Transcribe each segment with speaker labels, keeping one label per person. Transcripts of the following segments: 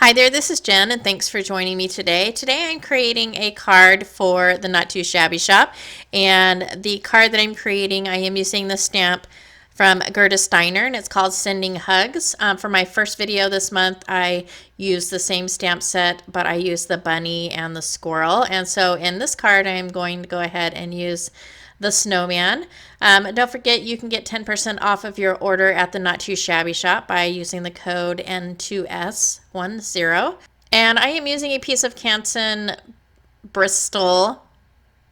Speaker 1: Hi there, this is Jen, and thanks for joining me today. Today I'm creating a card for the Not Too Shabby Shop, and the card that I'm creating, I am using the stamp from Gerda Steiner, and it's called Sending Hugs. For my first video this month, I used the same stamp set, but I used the bunny and the squirrel, and so in this card, I'm going to go ahead and use the snowman. Don't forget you can get 10% off of your order at the Not Too Shabby Shop by using the code N2S10. And I am using a piece of Canson Bristol,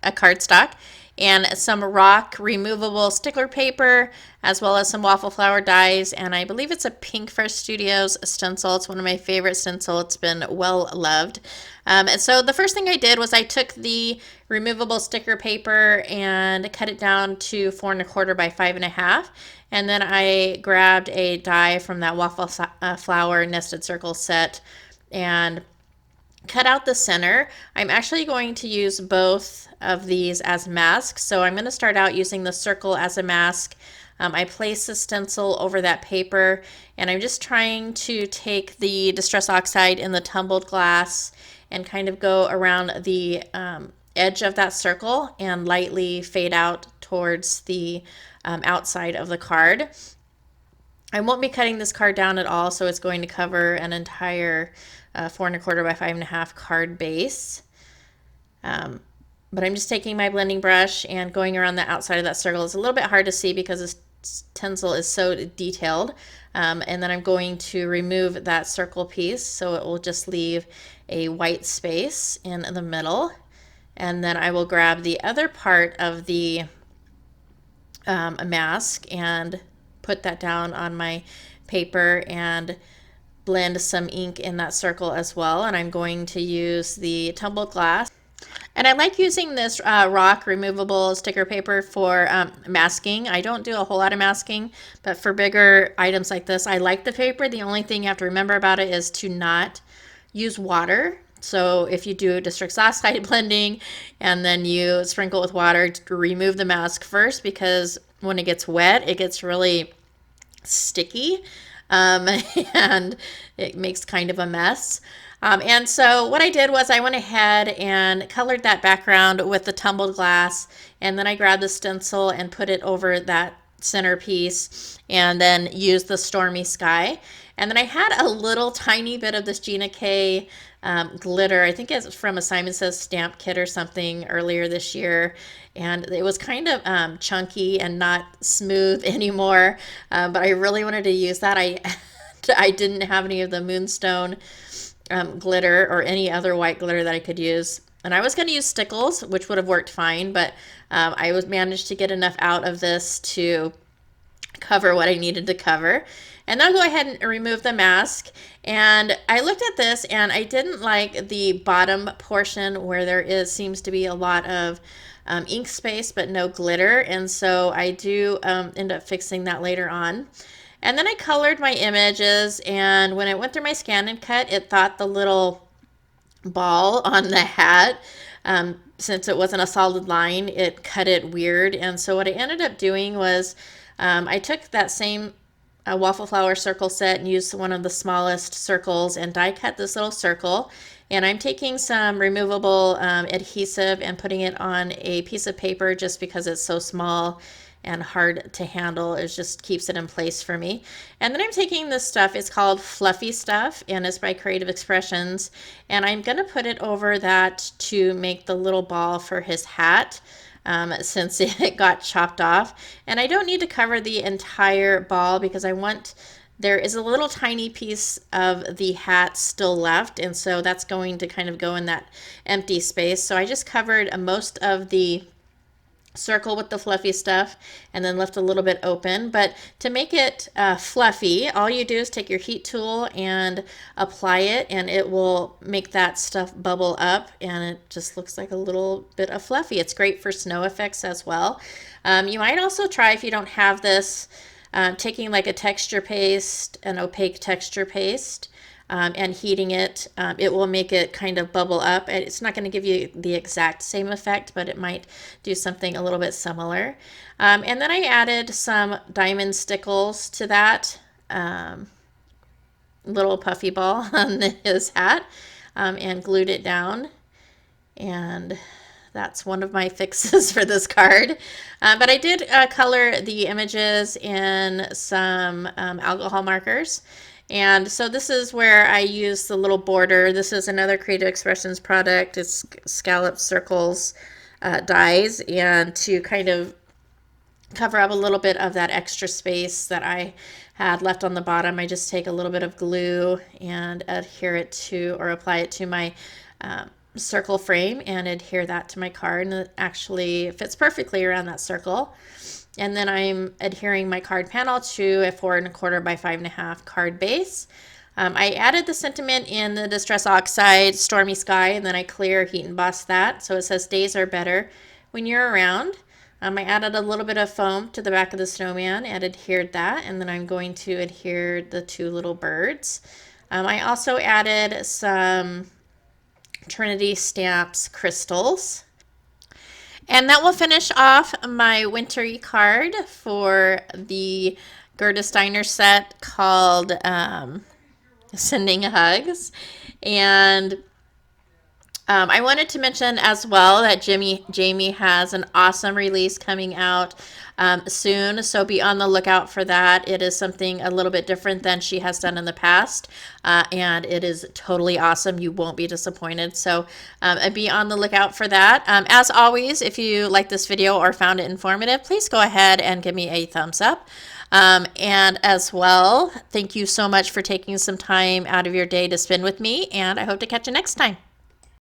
Speaker 1: a cardstock, and some rock removable sticker paper, as well as some waffle flower dies, and I believe it's a Pink Fresh Studios stencil. It's one of my favorite stencils. It's been well loved. And so the first thing I did was I took the removable sticker paper and cut it down to 4¼ by 5½, and then I grabbed a die from that waffle flower nested circle set and cut out the center. I'm actually going to use both of these as masks. So I'm going to start out using the circle as a mask. I place the stencil over that paper, and I'm just trying to take the Distress Oxide in the tumbled glass and kind of go around the edge of that circle and lightly fade out towards the outside of the card. I won't be cutting this card down at all, so it's going to cover an entire 4¼ by 5½ card base. But I'm just taking my blending brush and going around the outside of that circle. It's a little bit hard to see because this stencil is so detailed. And then I'm going to remove that circle piece, so it will just leave a white space in the middle. And then I will grab the other part of the mask and put that down on my paper and blend some ink in that circle as well. And I'm going to use the tumbled glass. And I like using this rock removable sticker paper for masking. I don't do a whole lot of masking, but for bigger items like this, I like the paper. The only thing you have to remember about it is to not use water. So if you do Distress Oxide blending and then you sprinkle with water, to remove the mask first, because when it gets wet, it gets really sticky and it makes kind of a mess. And so what I did was I went ahead and colored that background with the tumbled glass, and then I grabbed the stencil and put it over that centerpiece and then used the stormy sky. And then I had a little tiny bit of this Gina K glitter. I think it's from a Simon Says stamp kit or something earlier this year. And it was kind of chunky and not smooth anymore. But I really wanted to use that. I didn't have any of the Moonstone glitter or any other white glitter that I could use. And I was going to use Stickles, which would have worked fine, but I managed to get enough out of this to cover what I needed to cover. And then I'll go ahead and remove the mask. And I looked at this and I didn't like the bottom portion where seems to be a lot of ink space but no glitter. And so I do end up fixing that later on. And then I colored my images, and when it went through my scan and cut, it thought the little ball on the hat, since it wasn't a solid line, it cut it weird. And so what I ended up doing was I took that same waffle flower circle set and used one of the smallest circles and die cut this little circle. And I'm taking some removable adhesive and putting it on a piece of paper just because it's so small and hard to handle. It just keeps it in place for me. And then I'm taking this stuff, it's called Fluffy Stuff, and it's by Creative Expressions, and I'm going to put it over that to make the little ball for his hat, since it got chopped off. And I don't need to cover the entire ball because there is a little tiny piece of the hat still left, and so that's going to kind of go in that empty space. So I just covered most of the circle with the fluffy stuff and then left a little bit open. But to make it fluffy, all you do is take your heat tool and apply it, and it will make that stuff bubble up, and it just looks like a little bit of fluffy. It's great for snow effects as well. You might also try, if you don't have this, taking like a texture paste, an opaque texture paste, and heating it. It will make it kind of bubble up. It's not going to give you the exact same effect, but it might do something a little bit similar. And then I added some diamond stickles to that. little puffy ball on his hat and glued it down. And that's one of my fixes for this card. But I did color the images in some alcohol markers. And so this is where I use the little border. This is another Creative Expressions product. It's scallop circles dies, and to kind of cover up a little bit of that extra space that I had left on the bottom, I just take a little bit of glue and adhere it to, or apply it to my circle frame and adhere that to my card, and it actually fits perfectly around that circle. And then I'm adhering my card panel to a 4 1/4 by 5 1/2 card base. I added the sentiment in the Distress Oxide Stormy Sky, and then I clear heat emboss that. So it says days are better when you're around. I added a little bit of foam to the back of the snowman and adhered that, and then I'm going to adhere the 2 little birds. I also added some Trinity Stamps crystals. And that will finish off my wintry card for the Gerda Steiner set called Sending Hugs. And I wanted to mention as well that Jamie has an awesome release coming out soon, so be on the lookout for that. It is something a little bit different than she has done in the past, and it is totally awesome. You won't be disappointed, so be on the lookout for that. As always, if you like this video or found it informative, please go ahead and give me a thumbs up. And as well, thank you so much for taking some time out of your day to spend with me, and I hope to catch you next time.